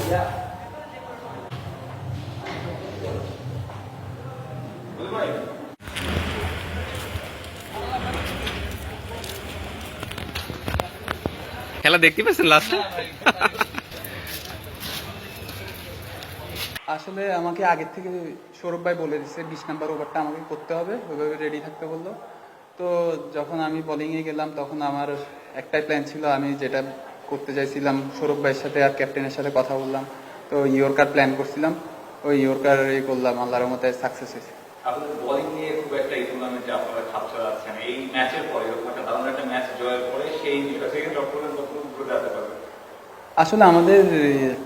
খেলা দেখতে পাচ্ছেন লাস্টে? আসলে আমাকে আগের থেকে সৌরভ ভাই বলে দিচ্ছে 20 নাম্বার ওভারটা আমাকে করতে হবে, ওইভাবে রেডি থাকতে বললো। তো যখন আমি বোলিংয়ে গেলাম তখন আমার একটাই প্ল্যান ছিল, আমি যেটা করতে চাইছিলাম সৌরভ ভাইয়ের সাথে আর ক্যাপ্টেনের সাথে কথা বললাম, তো ইয়র্কার প্ল্যান করছিলাম, ওই ইয়র্কার করলাম, আল্লাহর মতে সাকসেস হয়েছে। আপনাদের বোলিং নিয়ে খুব একটা এই টুর্নামেন্টে আপনারা খাপ চালাচ্ছেন, এই ম্যাচের পরে একটা দারুণ একটা ম্যাচ জয়ের পরে সেই বিষয় থেকে চট্টগ্রাম কতটুকু ঘুরে যেতে পারবে? আসলে আমাদের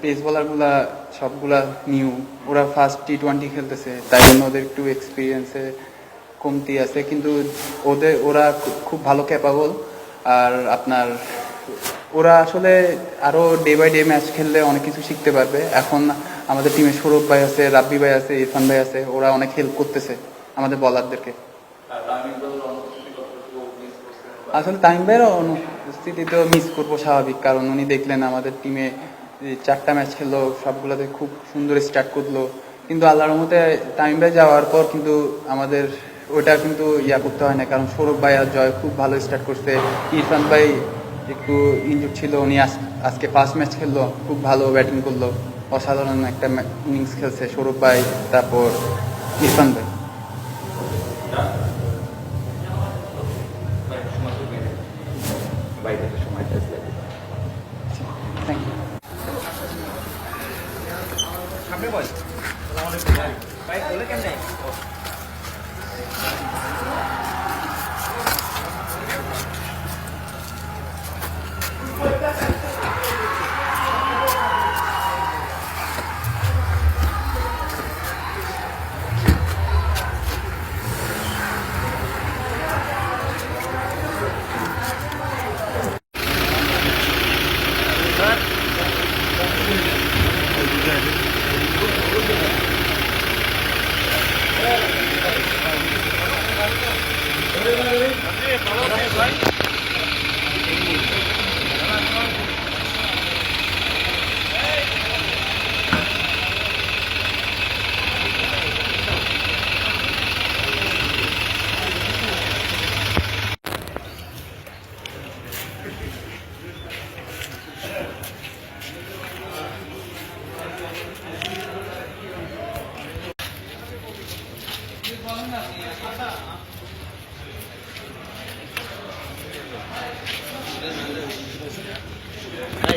পেস বোলারগুলা সবগুলা নিউ, ওরা ফার্স্ট টি20 খেলতেছে, তাই জন্য ওদের একটু এক্সপিরিয়েন্সে কমতি আছে, কিন্তু ওরা খুব ভালো ক্যাপাবল। আর আপনার ওরা আসলে আরো ডে বাই ডে ম্যাচ খেললে অনেক কিছু শিখতে পারবে। এখন আমাদের টিমে সৌরভ ভাই আছে, রাব্বি ভাই আছে, ইরফান ভাই আছে, ওরা অনেক হেল্প করতেছে আমাদের বলারদেরকে। আসলে তামিম ভাইয়ের অনুপস্থিতি তো মিস করবো স্বাভাবিক, কারণ উনি দেখলেন আমাদের টিমে 4টা ম্যাচ খেললো, সবগুলোতে খুব সুন্দর স্টার্ট করলো, কিন্তু আল্লাহর মতে তামিম ভাই যাওয়ার পর কিন্তু আমাদের ওটা কিন্তু করতে হয় না, কারণ সৌরভ ভাই আর জয় খুব ভালো স্টার্ট করছে। ইরফান ভাই একটু ইনজুর ছিল, উনি আজকে ফার্স্ট ম্যাচ খেললো, খুব ভালো ব্যাটিং করলো, অসাধারণ একটা ইনিংস খেলছে সৌরভ ভাই, তারপর ইরফান ভাই। Thank you. সামনে বল। ভাই বলে কেন